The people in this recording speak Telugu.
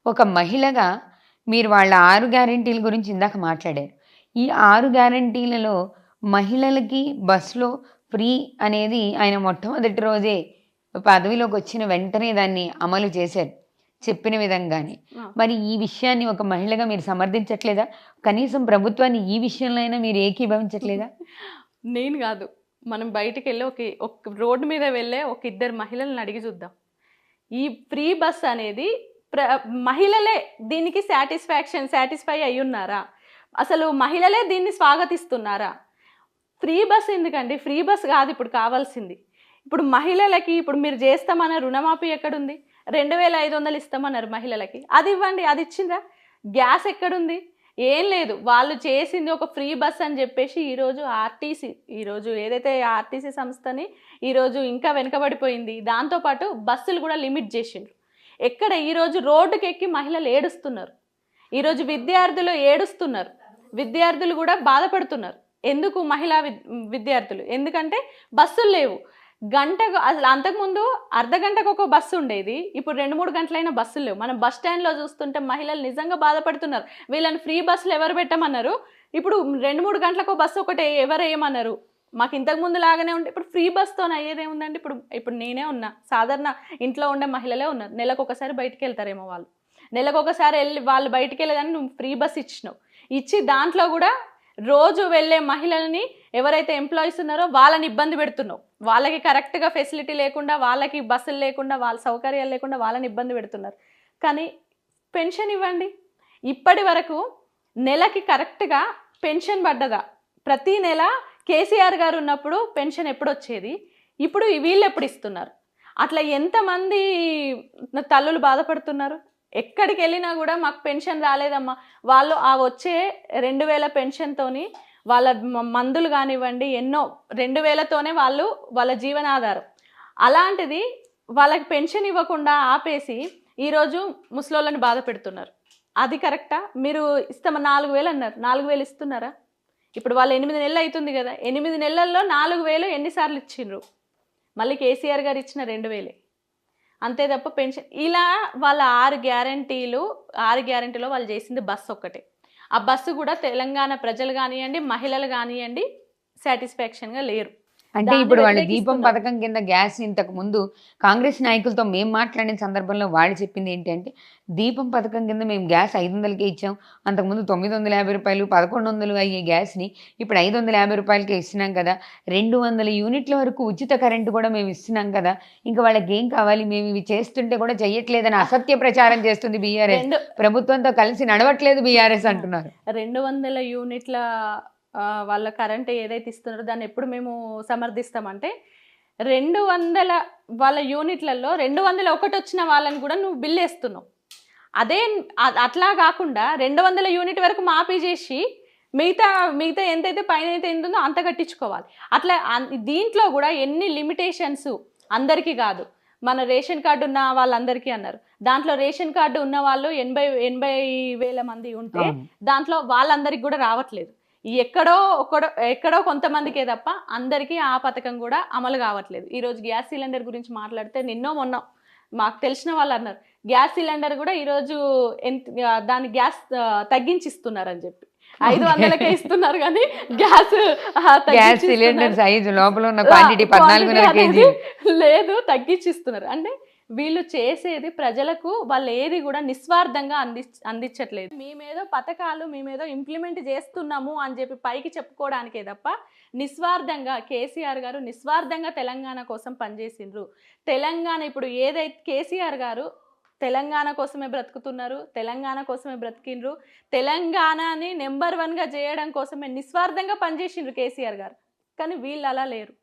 ఒక మహిళగా మీరు వాళ్ళ 6 గ్యారంటీల గురించి ఇందాక మాట్లాడారు. ఈ 6 గ్యారంటీలలో మహిళలకి బస్‌లో ఫ్రీ అనేది ఆయన మొట్టమొదటి రోజే పదవిలోకొచ్చిన వెంటనే దాన్ని అమలు చేశారు. చెప్పిన విధంగానే. ఆ! మరి ఈ విషయాన్ని ఒక మహిళగా మీరు సమర్థించట్లేదా? కనీసం ప్రభుత్వాన్ని ఈ విషయంలో అయినా మీరు ఏకీభవించట్లేదా? నేను గాదు. మనం బయటికెళ్ళి ఒక రోడ్డు మీద వెళ్ళే ఒక ఇద్దరు మహిళలని అడిగి చూద్దాం. ఈ ఫ్రీ బస్ అనేది మహిళలే దీనికి సాటిస్ఫై అయ్యున్నారా? అసలు మహిళలే దీన్ని స్వాగతిస్తున్నారా? ఫ్రీ బస్ ఎందుకండి? ఫ్రీ బస్ కాదు ఇప్పుడు కావాల్సింది. ఇప్పుడు మహిళలకి ఇప్పుడు మీరు చేస్తామన్న రుణమాఫీ ఎక్కడుంది? 2500 ఇస్తామన్నారు మహిళలకి. అది ఇవ్వండి. అది ఇచ్చిండ్రా? గ్యాస్ ఎక్కడుంది? ఏం లేదు. వాళ్ళు చేసింది ఒక ఫ్రీ బస్ అని చెప్పేసి ఈరోజు ఏదైతే ఆర్టీసీ సంస్థని ఈరోజు ఇంకా వెనుకబడిపోయింది. దాంతోపాటు బస్సులు కూడా లిమిట్ చేసిండ్రు. ఎక్కడ ఈరోజు రోడ్డుకెక్కి మహిళలు ఏడుస్తున్నారు. ఈరోజు విద్యార్థులు ఏడుస్తున్నారు. విద్యార్థులు కూడా బాధపడుతున్నారు. ఎందుకు విద్యార్థులు? ఎందుకంటే బస్సులు లేవు. గంటకు అసలు అంతకుముందు అర్ధగంటకు ఒక బస్సు ఉండేది. ఇప్పుడు 2-3 గంటలైన బస్సులు లేవు. మనం బస్ స్టాండ్లో చూస్తుంటే మహిళలు నిజంగా బాధపడుతున్నారు. వీళ్ళని ఫ్రీ బస్సులు ఎవరు పెట్టమన్నారు? ఇప్పుడు 2-3 గంటలకు బస్సు ఒకటే ఎవరు ఏమన్నారు? మాకు ఇంతకుముందు లాగానే ఉంటే ఇప్పుడు ఫ్రీ బస్తో అయ్యేదేముందండి? ఇప్పుడు నేనే ఉన్నా, సాధారణ ఇంట్లో ఉండే మహిళలే ఉన్నారు. నెలకు ఒకసారి బయటికి వెళ్తారేమో వాళ్ళు. నెలకు ఒకసారి వెళ్ళి వాళ్ళు బయటికి వెళ్ళేదాన్ని నువ్వు ఫ్రీ బస్ ఇచ్చినావు. ఇచ్చి దాంట్లో కూడా రోజు వెళ్ళే మహిళల్ని ఎవరైతే ఎంప్లాయీస్ ఉన్నారో వాళ్ళని ఇబ్బంది పెడుతున్నావు. వాళ్ళకి కరెక్ట్గా ఫెసిలిటీ లేకుండా, వాళ్ళకి బస్సులు లేకుండా, వాళ్ళ సౌకర్యాలు లేకుండా వాళ్ళని ఇబ్బంది పెడుతున్నారు. కానీ పెన్షన్ ఇవ్వండి. ఇప్పటి వరకు నెలకి కరెక్ట్గా పెన్షన్ పడ్డదా? ప్రతి నెల కేసీఆర్ గారు ఉన్నప్పుడు పెన్షన్ ఎప్పుడు వచ్చేది? ఇప్పుడు వీళ్ళు ఎప్పుడు ఇస్తున్నారు? అట్లా ఎంతమంది తల్లులు బాధపడుతున్నారు? ఎక్కడికి వెళ్ళినా కూడా మాకు పెన్షన్ రాలేదమ్మా. వాళ్ళు ఆ వచ్చే 2000 పెన్షన్తోని వాళ్ళ మందులు కానివ్వండి ఎన్నో 2000తోనే వాళ్ళ జీవనాధారం. అలాంటిది వాళ్ళకి పెన్షన్ ఇవ్వకుండా ఆపేసి ఈరోజు ముసలోళ్ళని బాధ పెడుతున్నారు. అది కరెక్టా? మీరు ఇస్తామా 4000 అన్నారు. 4000 ఇస్తున్నారా? ఇప్పుడు వాళ్ళు 8 నెలలు అవుతుంది కదా. 8 నెలల్లో 4000 ఎన్నిసార్లు ఇచ్చిండ్రు? మళ్ళీ కేసీఆర్ గారు ఇచ్చిన 2000. అంతే తప్ప పెన్షన్ ఇలా వాళ్ళ 6 గ్యారంటీలో వాళ్ళు చేసింది బస్సు ఒక్కటే. ఆ బస్సు కూడా తెలంగాణ ప్రజలు కానివ్వండి, మహిళలు కానివ్వండి సాటిస్ఫాక్షన్గా లేరు. అంటే ఇప్పుడు వాళ్ళు దీపం పథకం కింద గ్యాస్ ఇంతకు ముందు కాంగ్రెస్ నాయకులతో మేము మాట్లాడిన సందర్భంలో వాళ్ళు చెప్పింది ఏంటంటే, దీపం పథకం కింద మేము గ్యాస్ 500కే ఇచ్చాం. అంతకుముందు 950 రూపాయలు, 1100 అయ్యే గ్యాస్ని ఇప్పుడు 550 రూపాయలకే ఇస్తున్నాం కదా. 200 యూనిట్ల వరకు ఉచిత కరెంటు కూడా మేము ఇస్తున్నాం కదా. ఇంకా వాళ్ళకి ఏం కావాలి? మేము ఇవి చేస్తుంటే కూడా చెయ్యట్లేదని అసత్య ప్రచారం చేస్తుంది బీఆర్ఎస్. ప్రభుత్వంతో కలిసి నడవట్లేదు బీఆర్ఎస్ అంటున్నారు. 200 యూనిట్ల వాళ్ళ కరెంట్ ఏదైతే ఇస్తున్నారో దాన్ని ఎప్పుడు మేము సమర్థిస్తామంటే 200 వాళ్ళ యూనిట్లలో 201 వచ్చిన వాళ్ళని కూడా నువ్వు బిల్ వేస్తున్నావు. అట్లా కాకుండా 200 యూనిట్ వరకు మాఫీ చేసి మిగతా ఎంతైతే పైన అయితే ఎంతుందో అంత కట్టించుకోవాలి. అట్లా దీంట్లో కూడా ఎన్ని లిమిటేషన్స్ అందరికీ కాదు. మన రేషన్ కార్డు ఉన్న వాళ్ళందరికీ అన్నారు. దాంట్లో రేషన్ కార్డు ఉన్న వాళ్ళు 80,000 మంది ఉంటే దాంట్లో వాళ్ళందరికీ కూడా రావట్లేదు. ఎక్కడో కొంతమందికే తప్ప అందరికీ ఆ పథకం కూడా అమలు కావట్లేదు. ఈరోజు గ్యాస్ సిలిండర్ గురించి మాట్లాడితే మొన్న మాకు తెలిసిన వాళ్ళు అన్నారు, గ్యాస్ సిలిండర్ కూడా ఈరోజు దాని గ్యాస్ తగ్గించిస్తున్నారని చెప్పి 500కే ఇస్తున్నారు కానీ గ్యాస్ సిలిండర్ సైజు లోపల ఉన్న క్వాంటిటీ 14 kg లేదు, తగ్గించిస్తున్నారు. అంటే వీళ్ళు చేసేది ప్రజలకు వాళ్ళు ఏది కూడా నిస్వార్థంగా అందించట్లేదు. మేమేదో పథకాలు మేమేదో ఇంప్లిమెంట్ చేస్తున్నాము అని చెప్పి పైకి చెప్పుకోవడానికే తప్ప నిస్వార్థంగా కేసీఆర్ గారు నిస్వార్థంగా తెలంగాణ కోసం పనిచేసిండ్రు. తెలంగాణ ఇప్పుడు ఏదైతే కేసీఆర్ గారు తెలంగాణ కోసమే బ్రతుకుతున్నారు, తెలంగాణ కోసమే బ్రతికిండ్రు, తెలంగాణని నెంబర్ 1గా చేయడం కోసమే నిస్వార్థంగా పనిచేసిండ్రు కేసీఆర్ గారు. కానీ వీళ్ళు అలా లేరు.